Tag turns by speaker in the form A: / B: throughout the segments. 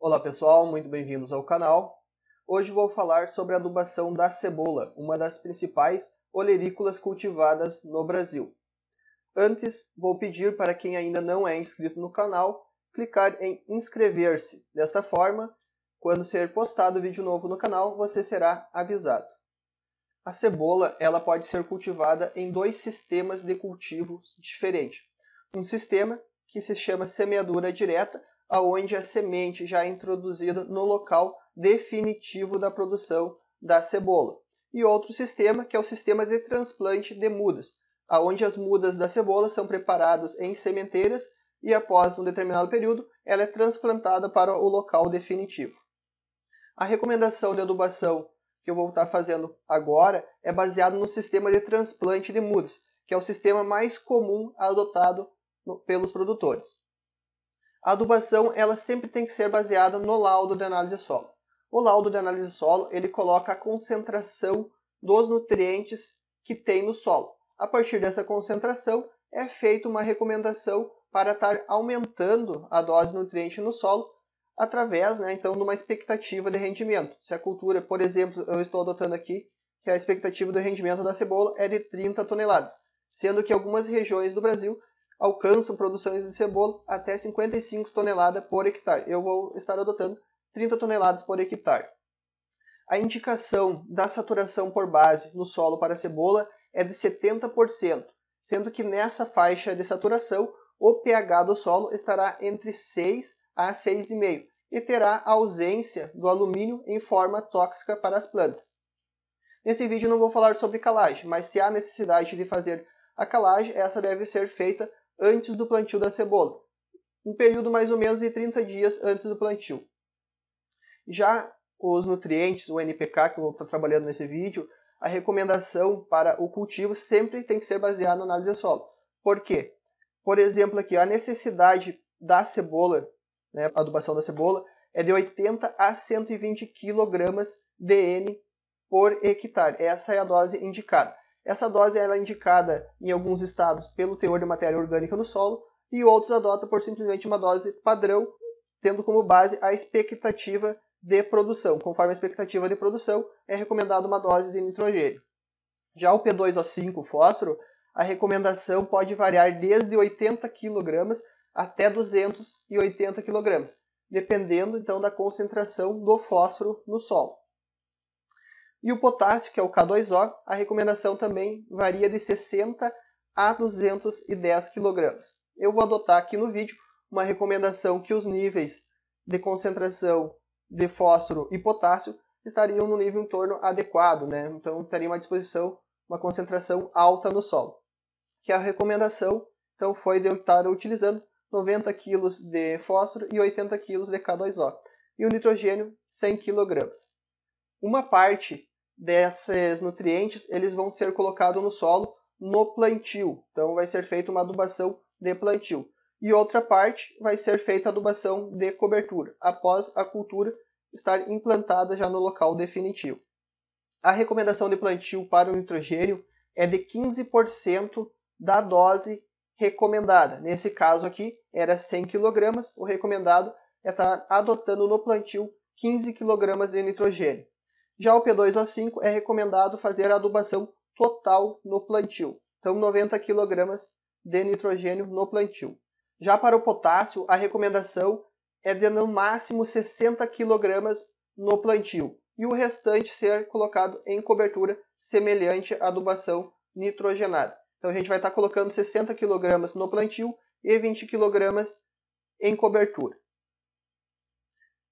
A: Olá pessoal, muito bem-vindos ao canal. Hoje vou falar sobre a adubação da cebola, uma das principais olerícolas cultivadas no Brasil. Antes, vou pedir para quem ainda não é inscrito no canal, clicar em inscrever-se. Desta forma, quando ser postado vídeo novo no canal, você será avisado. A cebola ela pode ser cultivada em dois sistemas de cultivo diferentes. Um sistema que se chama semeadura direta, onde a semente já é introduzida no local definitivo da produção da cebola. E outro sistema, que é o sistema de transplante de mudas, onde as mudas da cebola são preparadas em sementeiras e após um determinado período, ela é transplantada para o local definitivo. A recomendação de adubação que eu vou estar fazendo agora é baseado no sistema de transplante de mudas, que é o sistema mais comum adotado pelos produtores. A adubação ela sempre tem que ser baseada no laudo de análise solo. O laudo de análise solo ele coloca a concentração dos nutrientes que tem no solo. A partir dessa concentração é feita uma recomendação para estar aumentando a dose de nutriente no solo através, então, de uma expectativa de rendimento. Se a cultura, por exemplo, eu estou adotando aqui, que a expectativa de rendimento da cebola é de 30 toneladas, sendo que algumas regiões do Brasil alcançam produções de cebola até 55 toneladas por hectare. Eu vou estar adotando 30 toneladas por hectare. A indicação da saturação por base no solo para a cebola é de 70%, sendo que nessa faixa de saturação o pH do solo estará entre 6 a 6,5 e terá a ausência do alumínio em forma tóxica para as plantas. Nesse vídeo não vou falar sobre calagem, mas se há necessidade de fazer a calagem, essa deve ser feita antes do plantio da cebola, um período mais ou menos de 30 dias antes do plantio. Já os nutrientes, o NPK, que eu vou estar trabalhando nesse vídeo, a recomendação para o cultivo sempre tem que ser baseada na análise solo. Por quê? Por exemplo, aqui a necessidade da cebola, a adubação da cebola, é de 80 a 120 kg de N por hectare. Essa é a dose indicada. Essa dose ela é indicada em alguns estados pelo teor de matéria orgânica no solo e outros adotam por simplesmente uma dose padrão, tendo como base a expectativa de produção. Conforme a expectativa de produção, é recomendada uma dose de nitrogênio. Já o P2O5, fósforo, a recomendação pode variar desde 80 kg até 280 kg, dependendo então da concentração do fósforo no solo. E o potássio, que é o K2O, a recomendação também varia de 60 a 210 kg. Eu vou adotar aqui no vídeo uma recomendação que os níveis de concentração de fósforo e potássio estariam no nível em torno adequado, Então estaria à disposição uma concentração alta no solo. Que a recomendação então foi de eu estar utilizando 90 kg de fósforo e 80 kg de K2O. E o nitrogênio, 100 kg. Uma parte desses nutrientes eles vão ser colocados no solo no plantio. Então vai ser feita uma adubação de plantio. E outra parte vai ser feita a adubação de cobertura, após a cultura estar implantada já no local definitivo. A recomendação de plantio para o nitrogênio é de 15% da dose recomendada. Nesse caso aqui era 100 kg, o recomendado é estar adotando no plantio 15 kg de nitrogênio. Já o P2O5 é recomendado fazer a adubação total no plantio, então 90 kg de nitrogênio no plantio. Já para o potássio, a recomendação é de no máximo 60 kg no plantio e o restante ser colocado em cobertura semelhante à adubação nitrogenada. Então a gente vai estar colocando 60 kg no plantio e 20 kg em cobertura.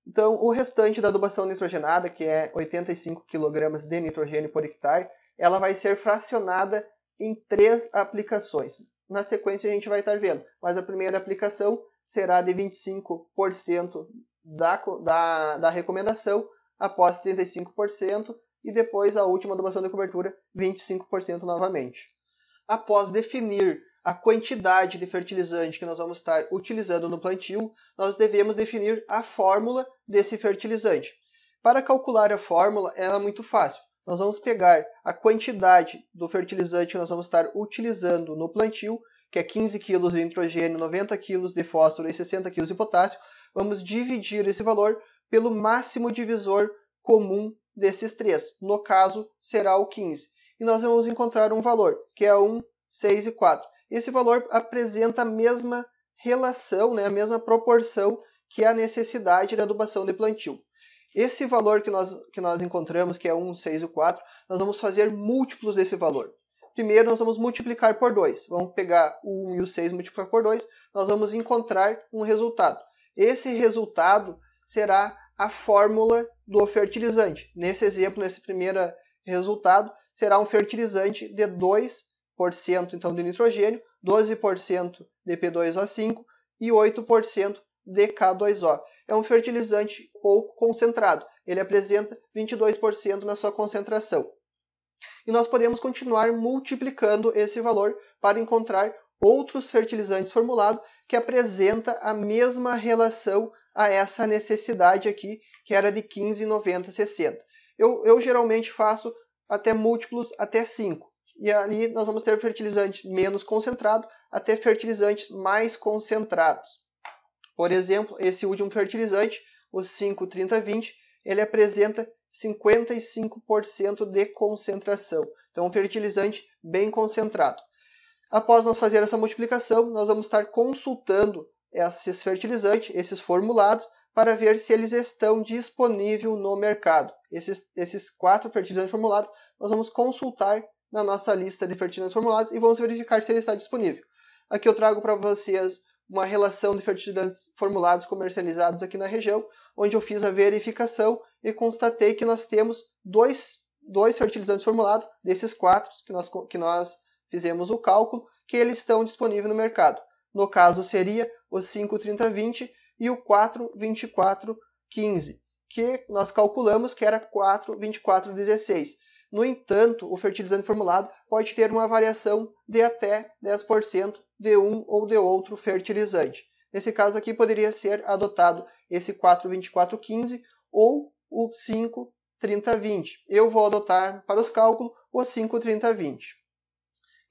A: Então o restante da adubação nitrogenada, que é 85 kg de nitrogênio por hectare, ela vai ser fracionada em 3 aplicações. Na sequência a gente vai estar vendo, mas a primeira aplicação será de 25% da recomendação, após 35%, e depois a última adubação de cobertura, 25% novamente. Após definir a quantidade de fertilizante que nós vamos estar utilizando no plantio, nós devemos definir a fórmula desse fertilizante. Para calcular a fórmula, ela é muito fácil. Nós vamos pegar a quantidade do fertilizante que nós vamos estar utilizando no plantio, que é 15 kg de nitrogênio, 90 kg de fósforo e 60 kg de potássio, vamos dividir esse valor pelo máximo divisor comum desses três. No caso, será o 15. E nós vamos encontrar um valor, que é 1, 6 e 4. Esse valor apresenta a mesma relação, né, a mesma proporção que a necessidade da adubação de plantio. Esse valor que nós encontramos, que é 1, 6 e 4, nós vamos fazer múltiplos desse valor. Primeiro, nós vamos multiplicar por 2. Vamos pegar o 1 e o 6 e multiplicar por 2. Nós vamos encontrar um resultado. Esse resultado será a fórmula do fertilizante. Nesse exemplo, nesse primeiro resultado, será um fertilizante de 2% então, de nitrogênio, 12% de P2O5 e 8% de K2O. É um fertilizante pouco concentrado. Ele apresenta 22% na sua concentração. E nós podemos continuar multiplicando esse valor para encontrar outros fertilizantes formulados que apresentam a mesma relação a essa necessidade aqui, que era de 15, 90, 60. Eu geralmente faço até múltiplos até 5. E ali nós vamos ter fertilizante menos concentrado até fertilizantes mais concentrados. Por exemplo, esse último fertilizante, o 5-30-20, ele apresenta 55% de concentração. Então, um fertilizante bem concentrado. Após nós fazer essa multiplicação, nós vamos estar consultando esses fertilizantes, esses formulados, para ver se eles estão disponíveis no mercado. Esses 4 fertilizantes formulados, nós vamos consultar na nossa lista de fertilizantes formulados e vamos verificar se ele está disponível. Aqui eu trago para vocês uma relação de fertilizantes formulados comercializados aqui na região, onde eu fiz a verificação e constatei que nós temos dois fertilizantes formulados, desses 4 que nós fizemos o cálculo, que eles estão disponíveis no mercado. No caso, seria o 5-30-20 e o 4-24-15, que nós calculamos que era 4-24-16. No entanto, o fertilizante formulado pode ter uma variação de até 10% de um ou de outro fertilizante. Nesse caso aqui, poderia ser adotado esse 4-24-15 ou o 5-30-20. Eu vou adotar para os cálculos o 5-30-20.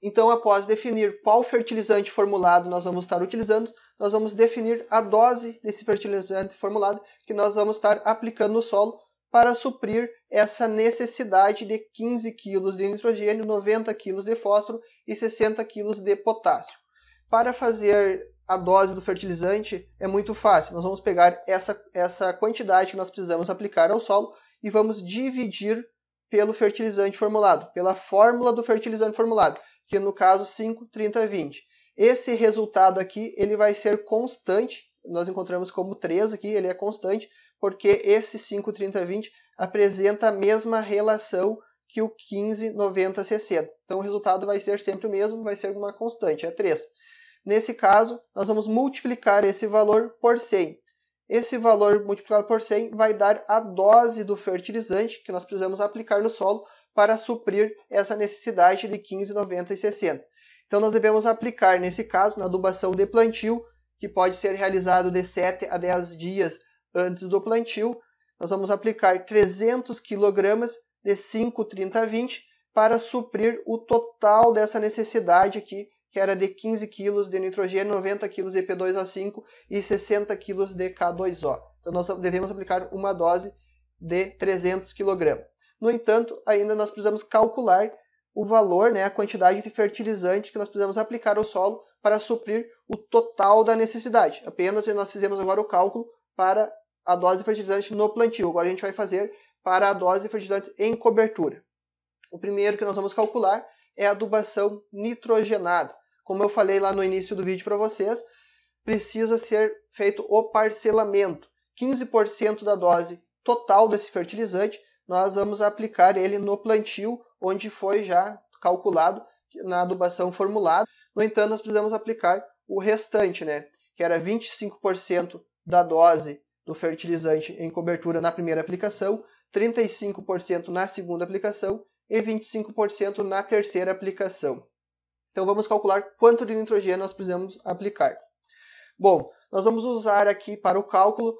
A: Então, após definir qual fertilizante formulado nós vamos estar utilizando, nós vamos definir a dose desse fertilizante formulado que nós vamos estar aplicando no solo para suprir essa necessidade de 15 kg de nitrogênio, 90 kg de fósforo e 60 kg de potássio. Para fazer a dose do fertilizante é muito fácil. Nós vamos pegar essa quantidade que nós precisamos aplicar ao solo e vamos dividir pelo fertilizante formulado, pela fórmula do fertilizante formulado, que no caso 5-30-20. Esse resultado aqui ele vai ser constante, nós encontramos como 3 aqui, ele é constante, porque esse 5-30-20 apresenta a mesma relação que o 15-90-60. Então o resultado vai ser sempre o mesmo, vai ser uma constante, é 3. Nesse caso, nós vamos multiplicar esse valor por 100. Esse valor multiplicado por 100 vai dar a dose do fertilizante que nós precisamos aplicar no solo para suprir essa necessidade de 15, 90 e 60. Então nós devemos aplicar, nesse caso, na adubação de plantio, que pode ser realizado de 7 a 10 dias antes do plantio, nós vamos aplicar 300 kg de 5-30-20 para suprir o total dessa necessidade aqui, que era de 15 kg de nitrogênio, 90 kg de P2O5 e 60 kg de K2O. Então nós devemos aplicar uma dose de 300 kg. No entanto, ainda nós precisamos calcular o valor, a quantidade de fertilizante que nós precisamos aplicar ao solo para suprir o total da necessidade. Apenas nós fizemos agora o cálculo para a dose de fertilizante no plantio. Agora a gente vai fazer para a dose de fertilizante em cobertura. O primeiro que nós vamos calcular é a adubação nitrogenada. Como eu falei lá no início do vídeo para vocês, precisa ser feito o parcelamento. 15% da dose total desse fertilizante, nós vamos aplicar ele no plantio, onde foi já calculado na adubação formulada. No entanto, nós precisamos aplicar o restante, que era 25% da dose do fertilizante em cobertura na primeira aplicação, 35% na segunda aplicação e 25% na terceira aplicação. Então vamos calcular quanto de nitrogênio nós precisamos aplicar. Bom, nós vamos usar aqui para o cálculo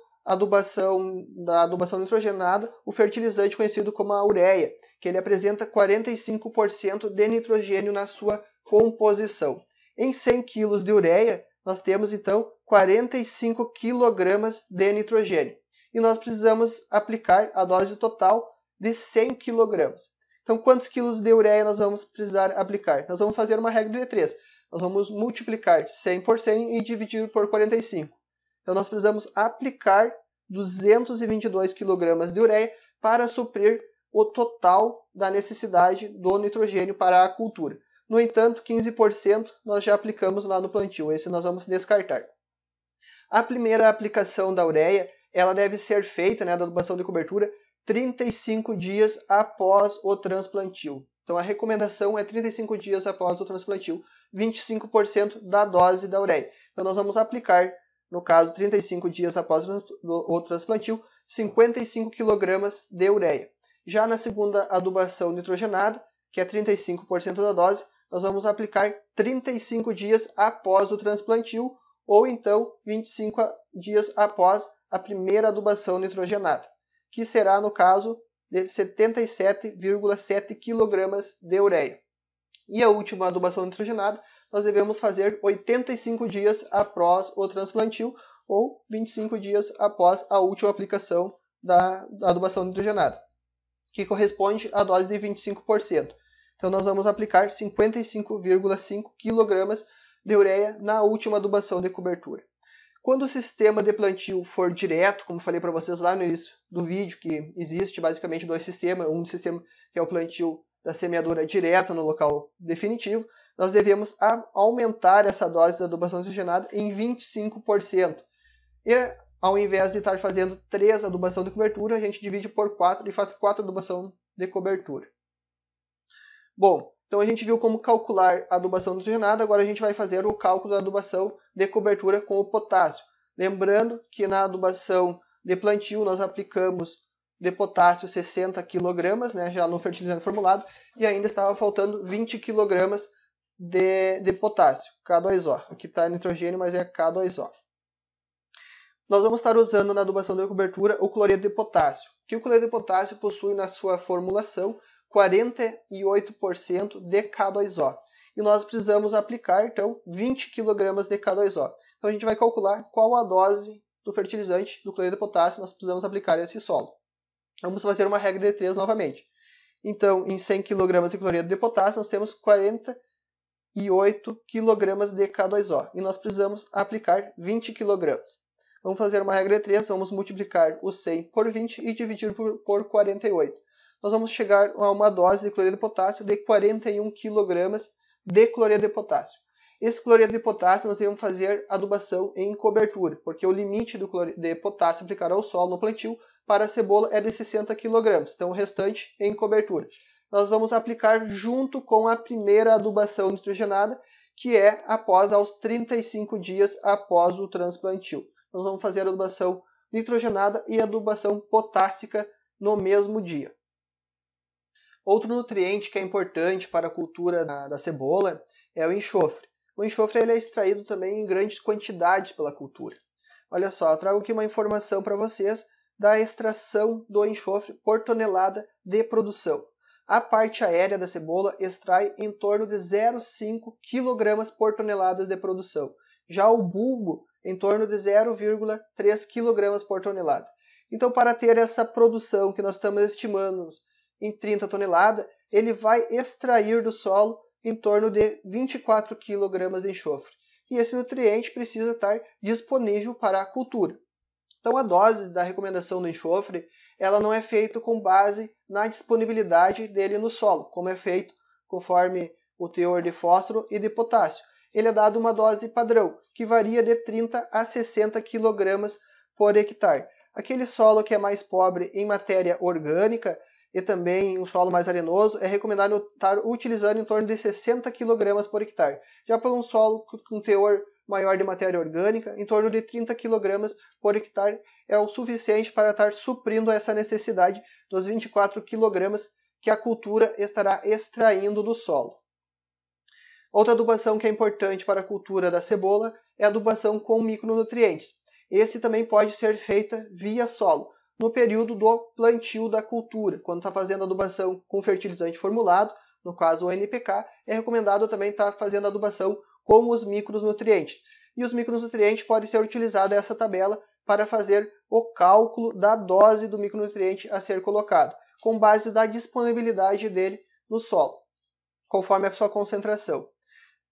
A: da adubação nitrogenada o fertilizante conhecido como a ureia, que ele apresenta 45% de nitrogênio na sua composição. Em 100 kg de ureia, nós temos então 45 kg de nitrogênio. E nós precisamos aplicar a dose total de 100 kg. Então, quantos quilos de ureia nós vamos precisar aplicar? Nós vamos fazer uma regra de 3. Nós vamos multiplicar 100 por 100 e dividir por 45. Então, nós precisamos aplicar 222 kg de ureia para suprir o total da necessidade do nitrogênio para a cultura. No entanto, 15% nós já aplicamos lá no plantio. Esse nós vamos descartar. A primeira aplicação da ureia, ela deve ser feita, da adubação de cobertura, 35 dias após o transplantio. Então a recomendação é 35 dias após o transplantio, 25% da dose da ureia. Então nós vamos aplicar, no caso 35 dias após o transplantio, 55 kg de ureia. Já na segunda adubação nitrogenada, que é 35% da dose, nós vamos aplicar 35 dias após o transplantio, ou então 25 dias após a primeira adubação nitrogenada, que será, no caso, de 77,7 kg de ureia. E a última adubação nitrogenada, nós devemos fazer 85 dias após o transplantio, ou 25 dias após a última aplicação da adubação nitrogenada, que corresponde à dose de 25%. Então nós vamos aplicar 55,5 kg de ureia na última adubação de cobertura. Quando o sistema de plantio for direto, como falei para vocês lá no início do vídeo, que existe basicamente dois sistemas, um sistema que é o plantio da semeadura direta no local definitivo, nós devemos aumentar essa dose da adubação nitrogenada em 25%. E ao invés de estar fazendo 3 adubação de cobertura, a gente divide por 4 e faz 4 adubação de cobertura. Bom, então a gente viu como calcular a adubação nitrogenada, agora a gente vai fazer o cálculo da adubação de cobertura com o potássio. Lembrando que na adubação de plantio nós aplicamos de potássio 60 kg, já no fertilizante formulado, e ainda estava faltando 20 kg de potássio, K2O. Aqui está nitrogênio, mas é K2O. Nós vamos estar usando na adubação de cobertura o cloreto de potássio, que o cloreto de potássio possui na sua formulação 48% de K2O. E nós precisamos aplicar, então, 20 kg de K2O. Então a gente vai calcular qual a dose do fertilizante do cloreto de potássio nós precisamos aplicar a esse solo. Vamos fazer uma regra de 3 novamente. Então, em 100 kg de cloreto de potássio, nós temos 48 kg de K2O. E nós precisamos aplicar 20 kg. Vamos fazer uma regra de 3, vamos multiplicar o 100 por 20 e dividir por 48. Nós vamos chegar a uma dose de cloreto de potássio de 41 kg de cloreto de potássio. Esse cloreto de potássio nós devemos fazer adubação em cobertura, porque o limite do cloreto de potássio aplicado ao solo no plantio para a cebola é de 60 kg, então o restante em cobertura. Nós vamos aplicar junto com a primeira adubação nitrogenada, que é após aos 35 dias após o transplantio. Nós vamos fazer a adubação nitrogenada e a adubação potássica no mesmo dia. Outro nutriente que é importante para a cultura da cebola é o enxofre. O enxofre ele é extraído também em grandes quantidades pela cultura. Olha só, eu trago aqui uma informação para vocês da extração do enxofre por tonelada de produção. A parte aérea da cebola extrai em torno de 0,5 kg por tonelada de produção. Já o bulbo, em torno de 0,3 kg por tonelada. Então, para ter essa produção que nós estamos estimando em 30 toneladas, ele vai extrair do solo em torno de 24 kg de enxofre. E esse nutriente precisa estar disponível para a cultura. Então, a dose da recomendação do enxofre, ela não é feita com base na disponibilidade dele no solo, como é feito conforme o teor de fósforo e de potássio. Ele é dado uma dose padrão, que varia de 30 a 60 kg por hectare. Aquele solo que é mais pobre em matéria orgânica e também um solo mais arenoso, é recomendado estar utilizando em torno de 60 kg por hectare. Já para um solo com teor maior de matéria orgânica, em torno de 30 kg por hectare é o suficiente para estar suprindo essa necessidade dos 24 kg que a cultura estará extraindo do solo. Outra adubação que é importante para a cultura da cebola é a adubação com micronutrientes. Esse também pode ser feita via solo, no período do plantio da cultura. Quando está fazendo adubação com fertilizante formulado, no caso o NPK, é recomendado também estar fazendo adubação com os micronutrientes. e os micronutrientes podem ser utilizados essa tabela para fazer o cálculo da dose do micronutriente a ser colocado, com base da disponibilidade dele no solo, conforme a sua concentração.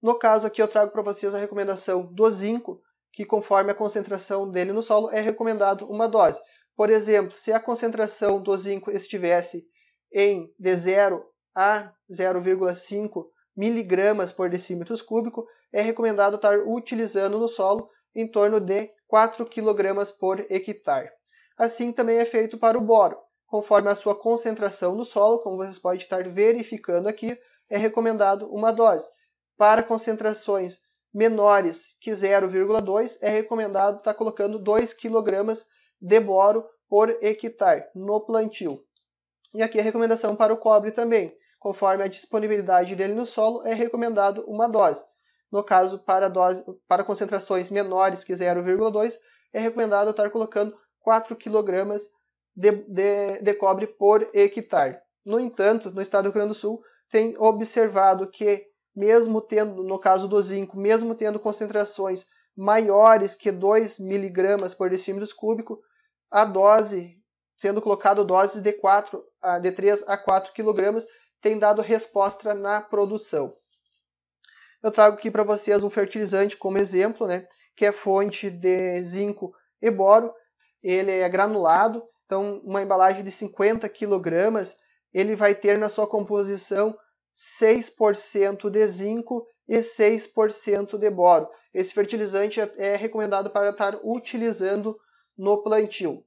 A: No caso aqui eu trago para vocês a recomendação do zinco, que conforme a concentração dele no solo é recomendado uma dose. Por exemplo, se a concentração do zinco estivesse de 0 a 0,5 miligramas por decímetro cúbico, é recomendado estar utilizando no solo em torno de 4 kg por hectare. Assim também é feito para o boro. Conforme a sua concentração no solo, como vocês podem estar verificando aqui, é recomendado uma dose. Para concentrações menores que 0,2, é recomendado estar colocando 2 kg de boro por hectare no plantio. E aqui a recomendação para o cobre também. Conforme a disponibilidade dele no solo, é recomendado uma dose. No caso, para concentrações menores que 0,2, é recomendado estar colocando 4 kg de cobre por hectare. No entanto, no estado do Rio Grande do Sul, tem observado que, mesmo tendo, no caso do zinco, mesmo tendo concentrações maiores que 2 mg por decímetro cúbico, a dose, sendo colocado doses de 3 a 4 kg, tem dado resposta na produção. Eu trago aqui para vocês um fertilizante como exemplo, que é fonte de zinco e boro. Ele é granulado, então uma embalagem de 50 kg, ele vai ter na sua composição 6% de zinco e 6% de boro. Esse fertilizante é recomendado para estar utilizando no plantio.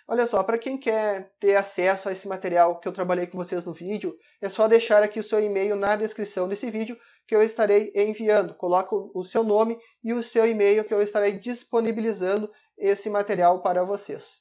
A: Olha só, para quem quer ter acesso a esse material que eu trabalhei com vocês no vídeo, é só deixar aqui o seu e-mail na descrição desse vídeo que eu estarei enviando. Coloca o seu nome e o seu e-mail que eu estarei disponibilizando esse material para vocês.